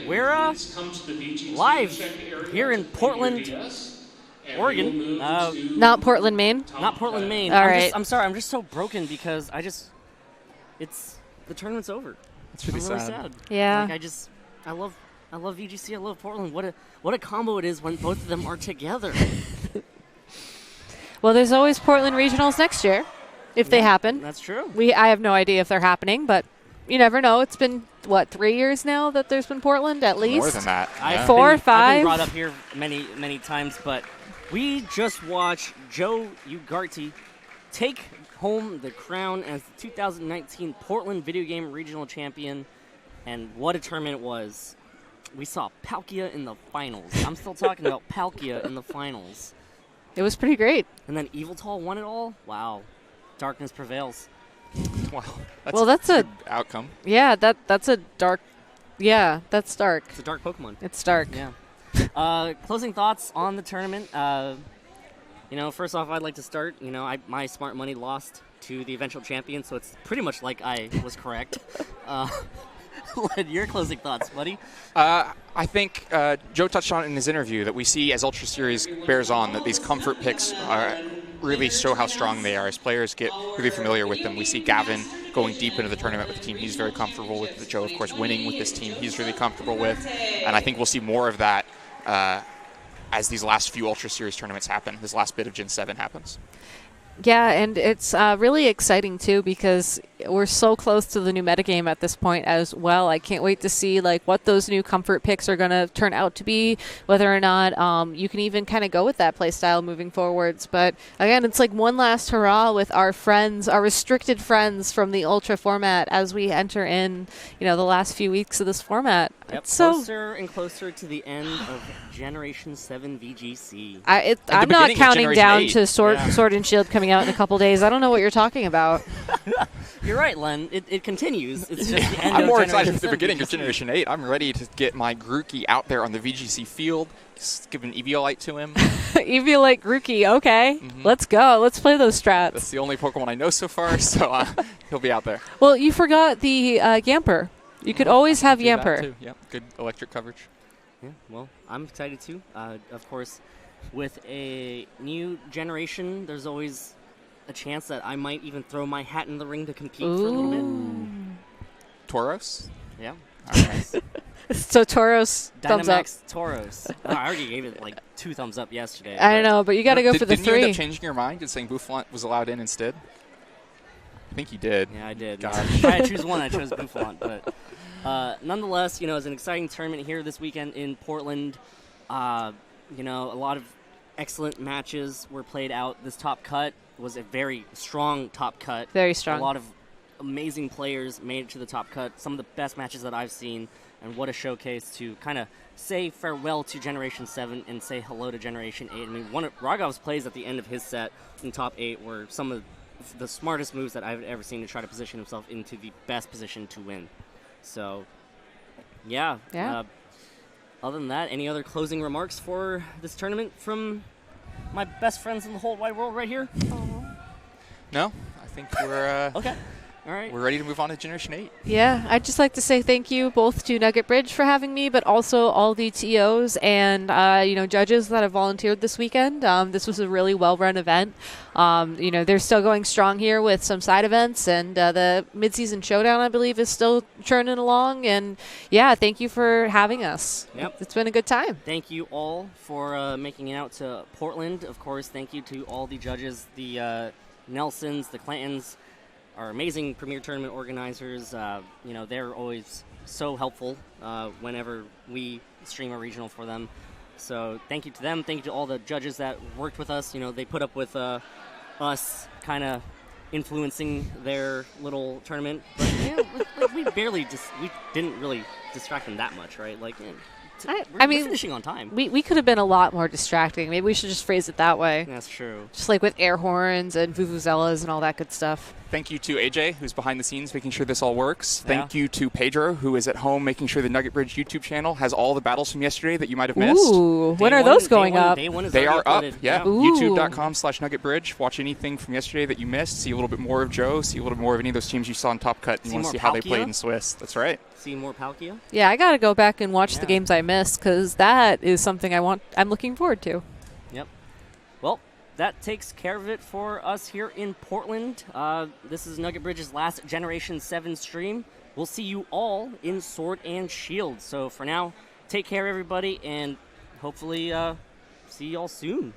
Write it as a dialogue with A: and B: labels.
A: We're live here in Portland, Oregon.
B: Not Portland, Maine?
A: Not Portland, Maine.
B: All right.
A: I'm sorry, I'm just so broken because the tournament's over.
C: It's really sad.
B: Yeah.
A: Like I love VGC, I love Portland. What a combo it is when both of them are together.
B: Well, there's always Portland Regionals next year, if they happen.
A: That's true.
B: I have no idea if they're happening, but you never know. It's been, 3 years now that there's been Portland, at least?
C: More than that. Yeah.
B: 4 or 5?
A: I've been brought up here many, many times, but we just watched Joe Ugarte take home the crown as the 2019 Portland Video Game Regional Champion, and what a tournament it was. We saw Palkia in the finals. I'm still talking about Palkia in the finals.
B: It was pretty great.
A: And then Eviltal won it all? Wow. Darkness prevails.
C: Wow. That's a good outcome.
B: Yeah, that's a dark. Yeah, that's dark.
A: It's a dark Pokemon.
B: It's dark.
A: Yeah. Closing thoughts on the tournament. First off, I'd like to start. My smart money lost to the eventual champion, so it's pretty much like I was correct. Your closing thoughts, buddy?
C: I think Joe touched on it in his interview that we see as Ultra Series bears on that these comfort picks really show how strong they are. As players get really familiar with them, we see Gavin going deep into the tournament with the team he's very comfortable with. Joe, of course, winning with this team he's really comfortable with. And I think we'll see more of that as these last few Ultra Series tournaments happen, this last bit of Gen 7 happens.
B: Yeah, and it's really exciting, too, because we're so close to the new metagame at this point as well. I can't wait to see what those new comfort picks are going to turn out to be, whether or not you can even kind of go with that play style moving forwards. But, again, it's like one last hurrah with our friends, our restricted friends from the Ultra format as we enter in, the last few weeks of this format.
A: Yep, closer and closer to the end of Generation 7 VGC.
B: I'm not counting down
C: 8.
B: to Sword and Shield coming out in a couple days. I don't know what you're talking about.
A: You're right, Len. It continues. It's just the end
C: I'm
A: of
C: more
A: Generation
C: excited for the
A: 7
C: beginning
A: VGC.
C: of Generation 8. I'm ready to get my Grookey out there on the VGC field, just give an Eviolite to him.
B: Eviolite Grookey, okay. Let's go. Let's play those strats.
C: That's the only Pokemon I know so far, so he'll be out there.
B: Well, you forgot the Yamper. You could always have
C: Do that
B: Yamper.
C: too. Yeah, good electric coverage.
A: Yeah, well, I'm excited too. Of course, with a new generation, there's always a chance that I might even throw my hat in the ring to compete for a little bit.
C: Tauros?
A: Yeah.
C: All right.
B: So Tauros, thumbs up.
A: Dynamax Tauros. I already gave it 2 thumbs up yesterday.
B: I know, but you got to go for the
C: Didn't you end
B: 3.
C: up changing your mind and saying Boufflant was allowed in instead? I think you did.
A: Yeah, I did.
C: Gosh.
A: If I had to choose one, I chose Boufflant. But nonetheless, it's an exciting tournament here this weekend in Portland. A lot of excellent matches were played out. This top cut was a very strong top cut.
B: Very strong.
A: A lot of amazing players made it to the top cut. Some of the best matches that I've seen. And what a showcase to kind of say farewell to Generation 7 and say hello to Generation 8. I mean, one of Rogov's plays at the end of his set in top 8 were some of the smartest moves that I've ever seen to try to position himself into the best position to win. So, yeah. Other than that, any other closing remarks for this tournament from my best friends in the whole wide world right here?
C: No, I think we're
A: Okay. All right.
C: we're ready to move on to Generation 8.
B: Yeah, I'd just like to say thank you both to Nugget Bridge for having me, but also all the TOs and judges that have volunteered this weekend. This was a really well-run event. They're still going strong here with some side events, and the mid-season showdown, I believe, is still churning along. And yeah, thank you for having us.
A: Yep.
B: It's been a good time.
A: Thank you all for making it out to Portland. Of course, thank you to all the judges, the Nelsons, the Clantons, our amazing Premier Tournament organizers. They're always so helpful whenever we stream a regional for them. So thank you to them. Thank you to all the judges that worked with us. They put up with us kind of influencing their little tournament. But we didn't really distract them that much, right? We're finishing on time.
B: We could have been a lot more distracting. Maybe we should just phrase it that way.
A: That's true.
B: Just like with air horns and vuvuzelas and all that good stuff.
C: Thank you to AJ, who's behind the scenes making sure this all works. Thank you to Pedro, who is at home making sure the Nugget Bridge YouTube channel has all the battles from yesterday that you might have missed.
B: Ooh, when are those going up?
C: They are up, yeah. YouTube.com/NuggetBridge. Watch anything from yesterday that you missed. See a little bit more of Joe. See a little bit more of any of those teams you saw in Top Cut. You want to see how they played in Swiss. That's right.
A: See more Palkia?
B: Yeah, I got to go back and watch the games I missed because that is something I'm looking forward to.
A: Yep. Well, that takes care of it for us here in Portland. This is Nugget Bridge's last Generation 7 stream. We'll see you all in Sword and Shield. So for now, take care, everybody, and hopefully see you all soon.